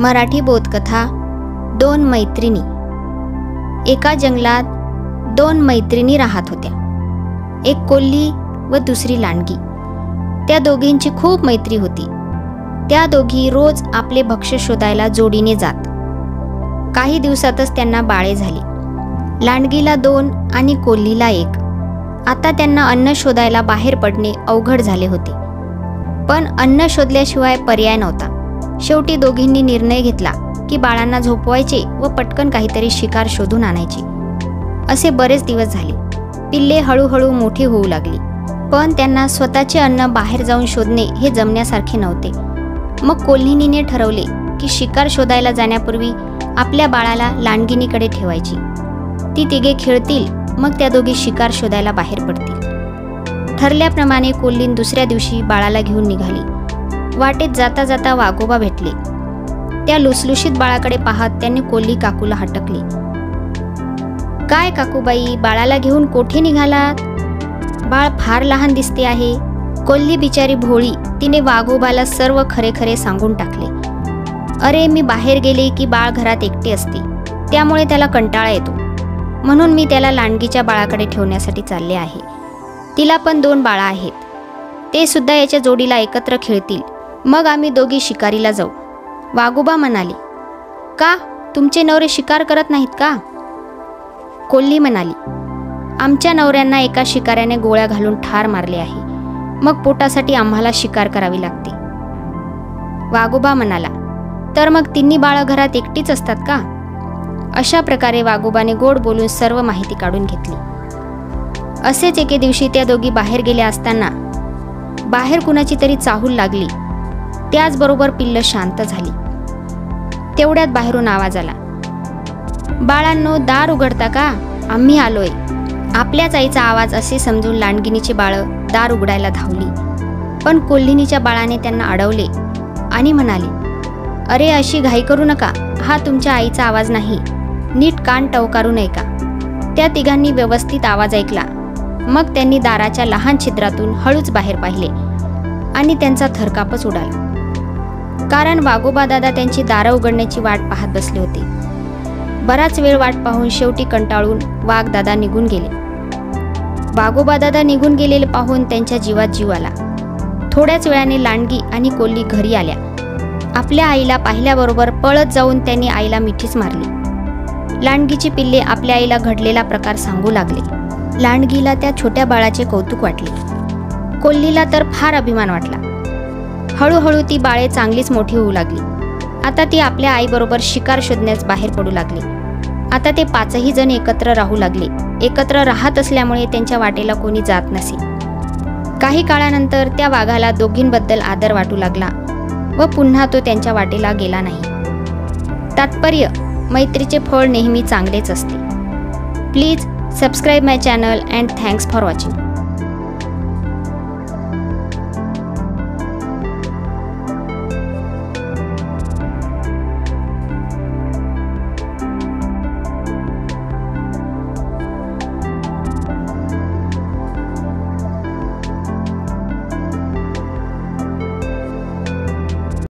मराठी बोधकथा दोन मैत्रिणी। एका जंगलात दोन मैत्रिणी राहत होत्या, एक कोल्ही व दुसरी लांडगी। त्या दोघींची खूप मैत्री होती। त्या दोघी रोज आपले भक्ष्य शोधायला जोडीने जात। काही दिवसातच त्यांना बाळे झाली। लांडगीला 2 आणि कोल्हीला 1। आता त्यांना अन्न शोधायला बाहेर पडणे अवघड झाले होते, पण अन्न शोधल्याशिवाय पर्याय नव्हता। शेवटी दोघींनी निर्णय घेतला की बाळांना झोपवायचे व पटकन काहीतरी शिकार शोधून आणायची। असे बरेच दिवस झाले। पिल्ले हळूहळू मोठी होऊ लागली, पण त्यांना स्वतःचे अन्न बाहेर जाऊन शोधणे हे जमण्यासारखे नव्हते। मग कोल्हीनीने ठरवले की शिकार शोधायला जाण्यापूर्वी आपल्या बाळाला लांडगिनीकडे ठेवायची। ती तिघे खेळतील, मग त्या दोघी शिकार शोधायला बाहेर पडतील। ठरल्याप्रमाणे कोल्हीन दुसऱ्या दिवशी बाळाला घेऊन निघाली। वाटेत जाता जाता वाघोबा भेटले। त्या लुसलुशीत बाळाकडे पाहत त्यांनी कोल्ही काकूला हटकले, काय काकूबाई, बाळाला घेऊन कोठे निघालात? बाळ फार लहान दिसते आहे। कोल्ही बिचारी भोळी, तिने वाघोबाला सर्व खरे खरे सांगून टाकले। अरे, मी बाहेर गेले की बाळ घरात एकटे असते, त्यामुळे त्याला कंटाळा येतो, म्हणून मी त्याला लांडगीच्या बाळाकडे ठेवण्यासाठी चालले आहे। तिला पण 2 बाळा आहेत, ते सुद्धा याच्या जोडीला एकत्र खेळतील, मग आम्ही दोघी शिकारीला जाऊ। वाघोबा म्हणाले, का, तुमचे नवरे शिकार करत नाहीत का? कोल्ही म्हणाली, आमच्या नवऱ्यांना एका शिकाऱ्याने गोळ्या घालून ठार मारले आहे, मग पोटासाठी आम्हाला शिकार करावी लागते। वाघोबा म्हणाला, तर मग तिन्ही बाळं घरात एकटीच असतात का? अशा प्रकारे वाघोबाने गोड बोलून सर्व माहिती काढून घेतली। असेच एके दिवशी त्या दोघी बाहेर गेल्या असताना बाहेर कुणाची तरी चाहूल लागली। त्याचबरोबर पिल्लं शांत झाली। तेवढ्यात बाहेरून आवाज आला, बाळांनो, दार उघडता का? आम्ही आलोय। आपल्याच आईचा आवाज असे समजून लांडगिनीची बाळं दार उघडायला धावली, पण कोल्हिनीच्या बाळाने त्यांना अडवले आणि म्हणाले, अरे, अशी घाई करू नका, हा तुमच्या आईचा आवाज नाही, नीट कान टवकारून ऐका। त्या तिघांनी व्यवस्थित आवाज ऐकला। मग त्यांनी दाराच्या लहान छिद्रातून हळूच बाहेर पाहिले आणि त्यांचा थरकापच उडाला, कारण वाघोबा दादा त्यांची दारं उघडण्याची वाट पाहत बसले होते। बराच वेळ वाट पाहून शेवटी कंटाळून वाघ दादा निघून गेले। वाघोबा दादा निघून गेलेले पाहून त्यांच्या जीवात जीव आला। थोड्याच वेळाने लांडगी आणि कोल्ही घरी आल्या। आपल्या आईला पाहिल्याबरोबर पळत जाऊन त्यांनी आईला मिठीच मारली। लांडगीची पिल्ले आपल्या आईला घडलेला प्रकार सांगू लागले। लांडगीला त्या छोट्या बाळाचे कौतुक वाटले, कोल्हीला तर फार अभिमान वाटला। हळूहळू ती बाळे चांगलीच मोठी होऊ लागली। आता ती आपल्या आईबरोबर शिकार शोधण्यास बाहेर पडू लागली। आता ते 5ही जण एकत्र राहू लागले। एकत्र राहत असल्यामुळे त्यांच्या वाटेला कोणी जात नसे। काही काळानंतर त्या वाघाला दोघींबद्दल आदर वाटू लागला व पुन्हा तो त्यांच्या वाटेला गेला नाही। तात्पर्य, मैत्रीचे फळ नेहमी चांगलेच असते। Please subscribe my channel and thanks for watching.